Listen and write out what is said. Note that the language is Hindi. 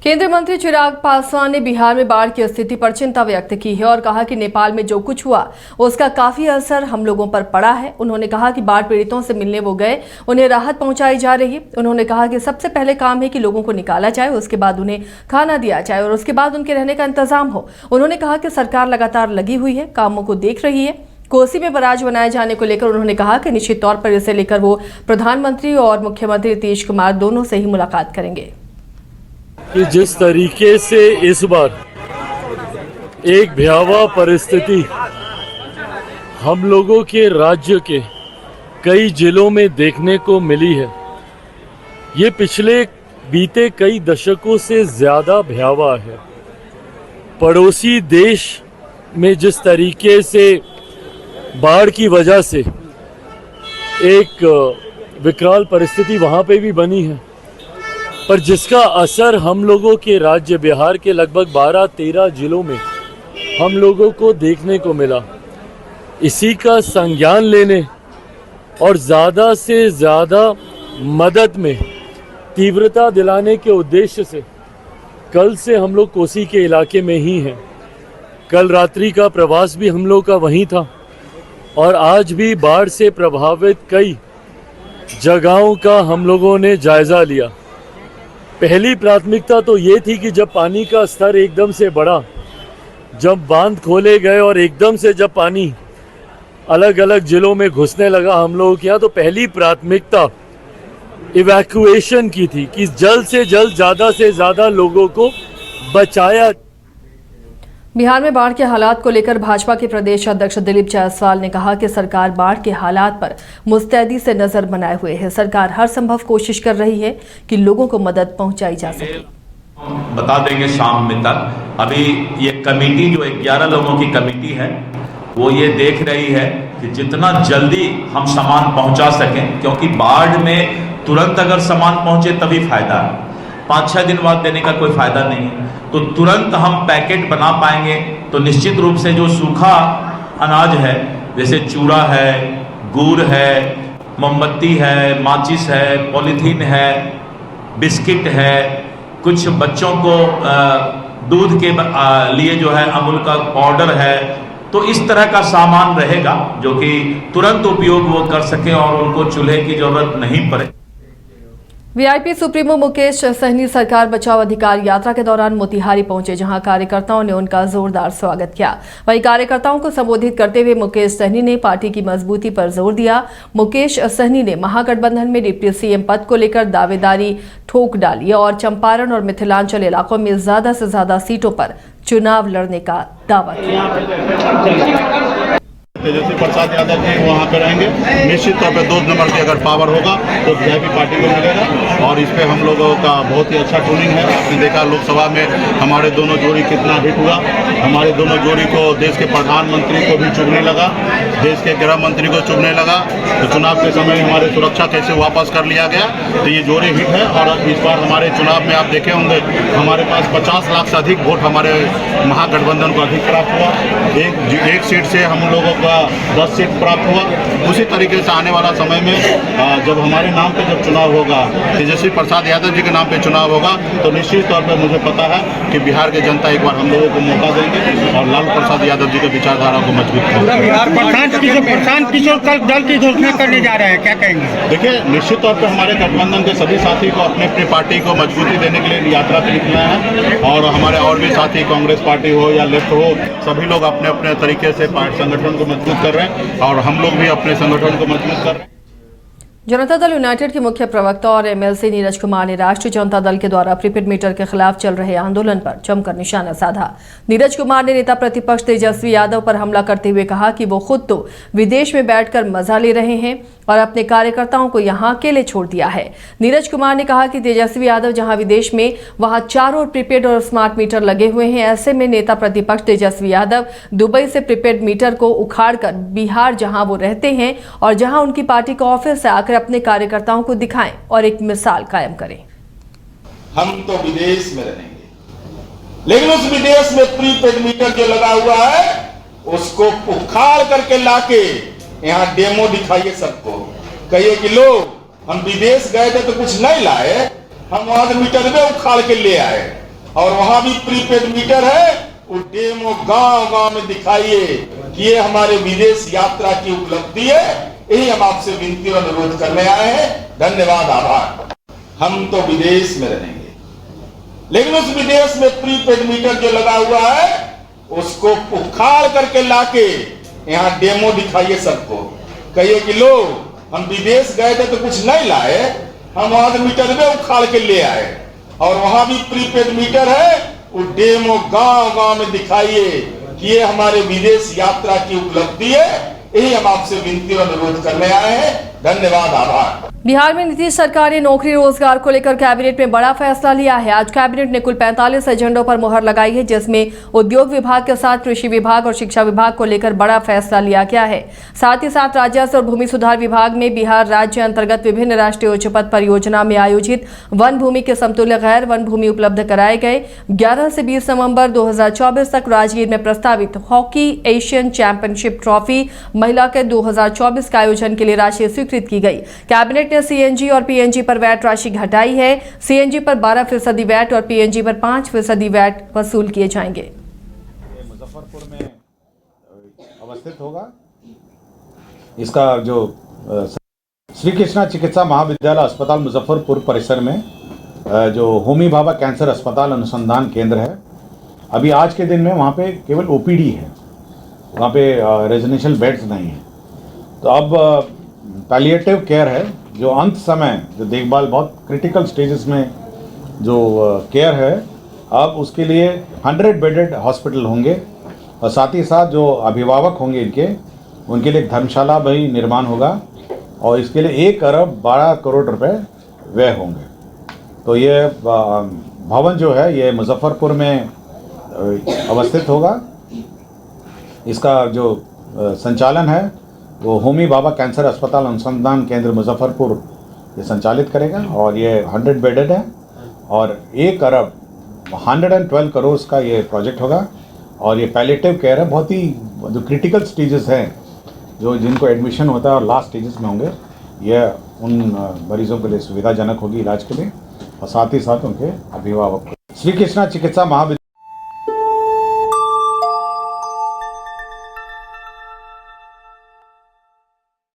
केंद्रीय मंत्री चिराग पासवान ने बिहार में बाढ़ की स्थिति पर चिंता व्यक्त की है और कहा कि नेपाल में जो कुछ हुआ उसका काफी असर हम लोगों पर पड़ा है। उन्होंने कहा कि बाढ़ पीड़ितों से मिलने वो गए, उन्हें राहत पहुंचाई जा रही है। उन्होंने कहा कि सबसे पहले काम है कि लोगों को निकाला जाए, उसके बाद उन्हें खाना दिया जाए और उसके बाद उनके रहने का इंतजाम हो। उन्होंने कहा कि सरकार लगातार लगी हुई है, कामों को देख रही है। कोसी में बराज बनाए जाने को लेकर उन्होंने कहा कि निश्चित तौर पर इसे लेकर वो प्रधानमंत्री और मुख्यमंत्री नीतीश कुमार दोनों से ही मुलाकात करेंगे। कि जिस तरीके से इस बार एक भयावह परिस्थिति हम लोगों के राज्य के कई जिलों में देखने को मिली है, ये पिछले बीते कई दशकों से ज्यादा भयावह है। पड़ोसी देश में जिस तरीके से बाढ़ की वजह से एक विकराल परिस्थिति वहां पे भी बनी है, पर जिसका असर हम लोगों के राज्य बिहार के लगभग 12-13 जिलों में हम लोगों को देखने को मिला, इसी का संज्ञान लेने और ज़्यादा से ज़्यादा मदद में तीव्रता दिलाने के उद्देश्य से कल से हम लोग कोसी के इलाके में ही हैं। कल रात्रि का प्रवास भी हम लोग का वहीं था और आज भी बाढ़ से प्रभावित कई जगहों का हम लोगों ने जायज़ा लिया। पहली प्राथमिकता तो ये थी कि जब पानी का स्तर एकदम से बढ़ा, जब बांध खोले गए और एकदम से जब पानी अलग अलग जिलों में घुसने लगा हम लोगों के यहाँ, तो पहली प्राथमिकता इवैक्यूएशन की थी कि जल्द से जल्द ज़्यादा से ज़्यादा लोगों को बचाया। बिहार में बाढ़ के हालात को लेकर भाजपा के प्रदेश अध्यक्ष दिलीप जायसवाल ने कहा कि सरकार बाढ़ के हालात पर मुस्तैदी से नजर बनाए हुए है। सरकार हर संभव कोशिश कर रही है कि लोगों को मदद पहुंचाई जा सके। बता देंगे शाम में तक। अभी ये कमेटी जो 11 लोगों की कमेटी है वो ये देख रही है कि जितना जल्दी हम सामान पहुंचा सकें, क्योंकि बाढ़ में तुरंत अगर सामान पहुंचे तभी फायदा है, 5-6 दिन बाद देने का कोई फायदा नहीं है। तो तुरंत हम पैकेट बना पाएंगे तो निश्चित रूप से जो सूखा अनाज है, जैसे चूड़ा है, गुड़ है, मोमबत्ती है, माचिस है, पॉलीथीन है, बिस्किट है, कुछ बच्चों को दूध के लिए जो है अमूल का पाउडर है, तो इस तरह का सामान रहेगा जो कि तुरंत उपयोग वो कर सके और उनको चूल्हे की जरूरत नहीं पड़े। वीआईपी सुप्रीमो मुकेश सहनी सरकार बचाओ अधिकार यात्रा के दौरान मोतिहारी पहुंचे, जहां कार्यकर्ताओं ने उनका जोरदार स्वागत किया। वहीं कार्यकर्ताओं को संबोधित करते हुए मुकेश सहनी ने पार्टी की मजबूती पर जोर दिया। मुकेश सहनी ने महागठबंधन में डिप्टी सीएम पद को लेकर दावेदारी ठोक डाली और चंपारण और मिथिलांचल इलाकों में ज्यादा से ज्यादा सीटों पर चुनाव लड़ने का दावा किया। तेजस्वी प्रसाद यादव जी वहाँ पे रहेंगे। निश्चित तौर पे 2 नंबर की अगर पावर होगा तो वीआईपी पार्टी को मिलेगा और इस पे हम लोगों का बहुत ही अच्छा ट्यूनिंग है। आपने देखा लोकसभा में हमारे दोनों जोड़ी कितना हिट हुआ। हमारे दोनों जोड़ी को देश के प्रधानमंत्री को भी चुभने लगा, देश के गृह मंत्री को चुभने लगा। तो चुनाव के समय हमारे सुरक्षा कैसे वापस कर लिया गया, तो ये जोड़ी हिट है। और इस बार हमारे चुनाव में आप देखे होंगे हमारे पास 50 लाख से अधिक वोट हमारे महागठबंधन को अधिक प्राप्त हुआ। एक सीट से हम लोगों का 10 सीट प्राप्त हुआ। उसी तरीके से आने वाला समय में जब हमारे नाम पे जब चुनाव होगा, तेजस्वी प्रसाद यादव जी के नाम पे चुनाव होगा, तो निश्चित तौर पे मुझे पता है कि बिहार के जनता एक बार हम लोगों को मौका देंगे और लालू प्रसाद यादव जी के विचारधारा को मजबूत करेंगे। प्रशांत किशोर कल दल की घोषणा करने जा रहे हैं, क्या कहेंगे? देखिए, निश्चित तौर पर हमारे गठबंधन के सभी साथी को अपने अपनी पार्टी को मजबूती देने के लिए यात्रा पे निकले हैं और हमारे और भी साथी कांग्रेस पार्टी हो या लेफ्ट हो, सभी लोग अपने अपने तरीके से संगठन को मजबूत कर रहे हैं और हम लोग भी अपने संगठन को मजबूत कर रहे हैं। जनता दल यूनाइटेड के मुख्य प्रवक्ता और एमएलसी नीरज कुमार ने राष्ट्रीय जनता दल के द्वारा प्रीपेड मीटर के खिलाफ चल रहे आंदोलन पर जमकर निशाना साधा। नीरज कुमार ने नेता प्रतिपक्ष तेजस्वी यादव पर हमला करते हुए कहा कि वो खुद तो विदेश में बैठकर मजा ले रहे हैं और अपने कार्यकर्ताओं को यहां अकेले छोड़ दिया है। नीरज कुमार ने कहा कि तेजस्वी यादव जहां विदेश में, वहां चारों ओर प्रीपेड और स्मार्ट मीटर लगे हुए हैं। ऐसे में नेता प्रतिपक्ष तेजस्वी यादव दुबई से प्रीपेड मीटर को उखाड़कर बिहार जहां वो रहते हैं और जहां उनकी पार्टी का ऑफिस है, आकर अपने कार्यकर्ताओं को दिखाएं और एक मिसाल कायम करें। हम तो विदेश में रहेंगे, लेकिन उस विदेश में प्रीपेड मीटर जो लगा हुआ है उसको उखाड़ करके लाके यहाँ डेमो दिखाइए सबको, कहिए कि लोग हम विदेश गए थे तो कुछ नहीं लाए, हम वहां से मीटर में उखाड़ के ले आए। और वहां भी प्रीपेड मीटर है। वो डेमो गांव गांव में दिखाइए कि ये हमारे विदेश यात्रा की उपलब्धि है। यही हम आपसे विनती और अनुरोध करने आए हैं। धन्यवाद, आभार। हम तो विदेश में रहेंगे, लेकिन उस विदेश में प्रीपेड मीटर जो लगा हुआ है उसको उखाड़ करके लाके यहाँ डेमो दिखाइए सबको। कहिए कि लो, हम विदेश गए थे तो कुछ नहीं लाए, हम वहां से मीटर में उखाड़ के ले आए। और वहां भी प्रीपेड मीटर है। वो डेमो गांव गांव में दिखाइए कि ये हमारे विदेश यात्रा की उपलब्धि है। यही हम आपसे विनती और अनुरोध करने आए हैं। धन्यवाद, आभार। बिहार में नीतीश सरकार ने नौकरी रोजगार को लेकर कैबिनेट में बड़ा फैसला लिया है। आज कैबिनेट ने कुल 45 एजेंडों पर मुहर लगाई है, जिसमें उद्योग विभाग के साथ कृषि विभाग और शिक्षा विभाग को लेकर बड़ा फैसला लिया गया है। साथ ही साथ राजस्व और भूमि सुधार विभाग में बिहार राज्य अंतर्गत विभिन्न राष्ट्रीय उच्च पथ परियोजना में आयोजित वन भूमि के समतुल्य गैर वन भूमि उपलब्ध कराए गए। 11 से 20 नवंबर 2024 तक राजगीर में प्रस्तावित हॉकी एशियन चैंपियनशिप ट्रॉफी महिला के 2024 के आयोजन के लिए राशि स्वीकृत की गई। कैबिनेट ने सीएनजी और पीएनजी पर वैट राशि घटाई है। सीएनजी पर 12% वैट और पीएनजी पर 5% वैट वसूल किए जाएंगे। मुजफ्फरपुर में अवस्थित होगा। इसका जो श्री कृष्णा चिकित्सा महाविद्यालय अस्पताल मुजफ्फरपुर परिसर में जो होमी भाभा कैंसर अस्पताल अनुसंधान केंद्र है, अभी आज के दिन में वहाँ पे केवल ओपीडी है, वहाँ पे रेजिडेंशियल बेड्स नहीं है। तो अब पैलिएटिव केयर है, जो अंत समय जो देखभाल बहुत क्रिटिकल स्टेजेस में जो केयर है, अब उसके लिए 100 बेडेड हॉस्पिटल होंगे। और साथ ही साथ जो अभिभावक होंगे उनके लिए एक धर्मशाला भी निर्माण होगा और इसके लिए 1 अरब 12 करोड़ रुपए व्यय होंगे। तो ये भवन जो है ये मुजफ्फरपुर में अवस्थित होगा। इसका जो संचालन है वो होमी भाभा कैंसर अस्पताल अनुसंधान केंद्र मुजफ्फरपुर ये संचालित करेगा और ये 100 बेडेड है और 1 अरब 112 करोड़ का ये प्रोजेक्ट होगा। और ये पैलिएटिव केयर है, बहुत ही जो क्रिटिकल स्टेजेस हैं, जो जिनको एडमिशन होता है और लास्ट स्टेजेस में होंगे, ये उन मरीजों के लिए सुविधाजनक होगी इलाज के लिए और साथ ही साथ उनके अभिभावक। श्री कृष्णा चिकित्सा महाविद्यालय